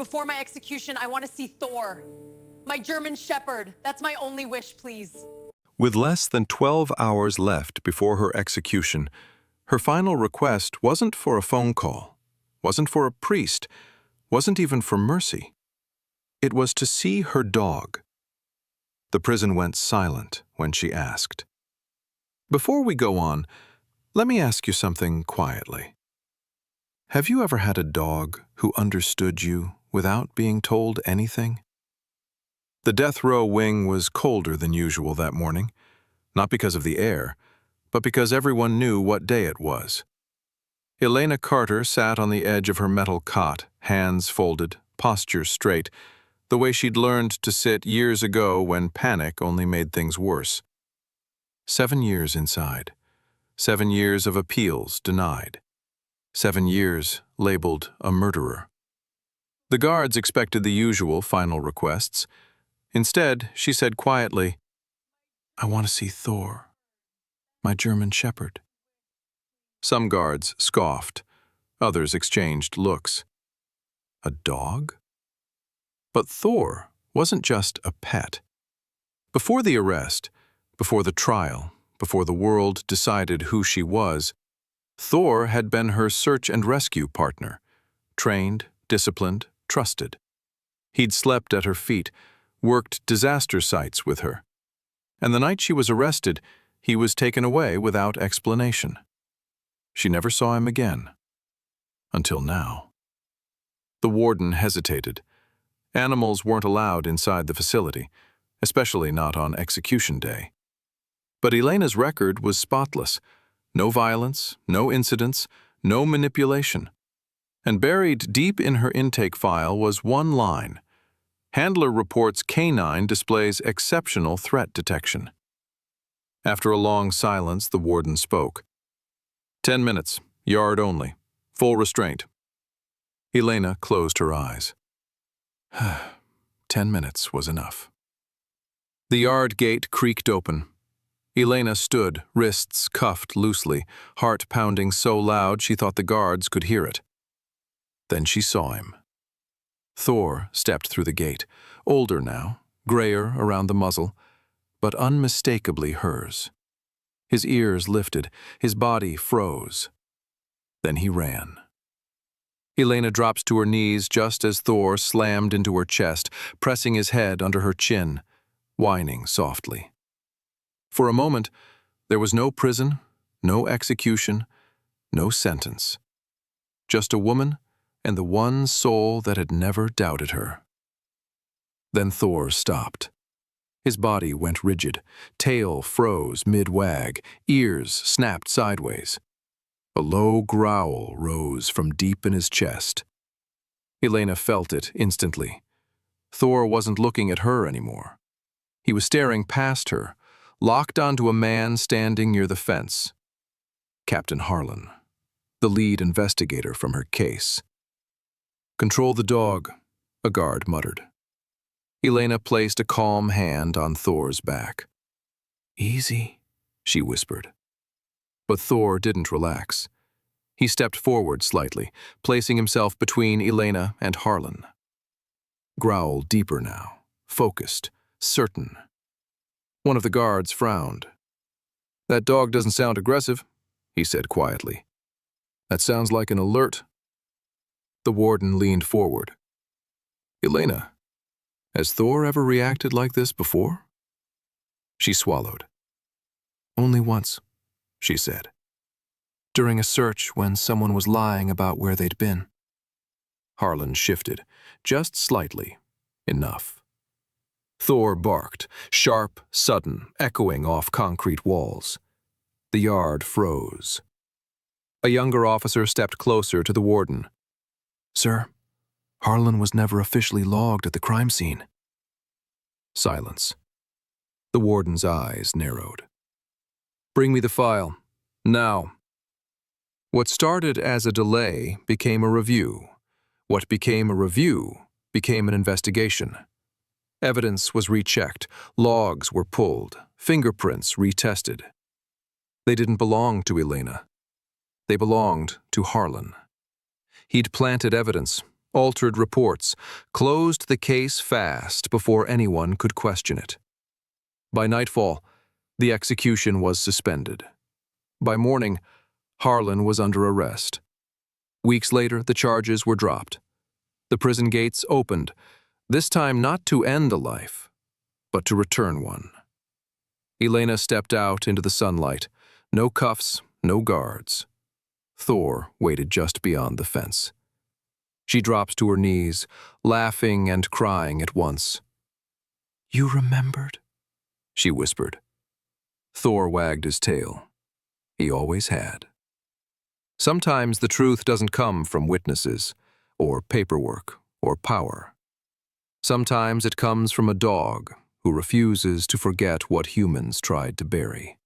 Before my execution, I want to see Thor. My German shepherd. That's my only wish, please. With less than 12 hours left before her execution, her final request wasn't for a phone call, wasn't for a priest, wasn't even for mercy. It was to see her dog. The prison went silent when she asked. Before we go on, let me ask you something quietly. Have you ever had a dog who understood you without being told anything? The death row wing was colder than usual that morning, not because of the air, but because everyone knew what day it was. Elena Carter sat on the edge of her metal cot, hands folded, posture straight, the way she'd learned to sit years ago when panic only made things worse. 7 years inside. 7 years of appeals denied. 7 years labeled a murderer. The guards expected the usual final requests. Instead, she said quietly, "I want to see Thor, my German shepherd." Some guards scoffed. Others exchanged looks. A dog? But Thor wasn't just a pet. Before the arrest, before the trial, before the world decided who she was, Thor had been her search and rescue partner, trained, disciplined, trusted. He'd slept at her feet, worked disaster sites with her. And the night she was arrested, he was taken away without explanation. She never saw him again. Until now. The warden hesitated. Animals weren't allowed inside the facility, especially not on execution day. But Elena's record was spotless. No violence, no incidents, no manipulation. And buried deep in her intake file was one line. Handler reports canine displays exceptional threat detection. After a long silence, the warden spoke. 10 minutes, yard only, full restraint. Elena closed her eyes. 10 minutes was enough. The yard gate creaked open. Elena stood, wrists cuffed loosely, heart pounding so loud she thought the guards could hear it. Then she saw him. Thor stepped through the gate, older now, grayer around the muzzle, but unmistakably hers. His ears lifted, his body froze. Then he ran. Elena dropped to her knees just as Thor slammed into her chest, pressing his head under her chin, whining softly. For a moment, there was no prison, no execution, no sentence. Just a woman and the one soul that had never doubted her. Then Thor stopped. His body went rigid, tail froze mid-wag, ears snapped sideways. A low growl rose from deep in his chest. Elena felt it instantly. Thor wasn't looking at her anymore. He was staring past her, locked onto a man standing near the fence. Captain Harlan, the lead investigator from her case. "Control the dog," a guard muttered. Elena placed a calm hand on Thor's back. "Easy," she whispered. But Thor didn't relax. He stepped forward slightly, placing himself between Elena and Harlan. Growl deeper now, focused, certain. One of the guards frowned. "That dog doesn't sound aggressive," he said quietly. "That sounds like an alert." The warden leaned forward. "Elena, has Thor ever reacted like this before?" She swallowed. "Only once," she said. "During a search when someone was lying about where they'd been." Harlan shifted, just slightly, enough. Thor barked, sharp, sudden, echoing off concrete walls. The yard froze. A younger officer stepped closer to the warden. "Sir, Harlan was never officially logged at the crime scene." Silence. The warden's eyes narrowed. "Bring me the file. Now." What started as a delay became a review. What became a review became an investigation. Evidence was rechecked, logs were pulled, fingerprints retested. They didn't belong to Elena. They belonged to Harlan. He'd planted evidence, altered reports, closed the case fast before anyone could question it. By nightfall, the execution was suspended. By morning, Harlan was under arrest. Weeks later, the charges were dropped. The prison gates opened, this time not to end a life, but to return one. Elena stepped out into the sunlight. No cuffs, no guards. Thor waited just beyond the fence. She dropped to her knees, laughing and crying at once. "You remembered?" she whispered. Thor wagged his tail. He always had. Sometimes the truth doesn't come from witnesses, or paperwork, or power. Sometimes it comes from a dog who refuses to forget what humans tried to bury.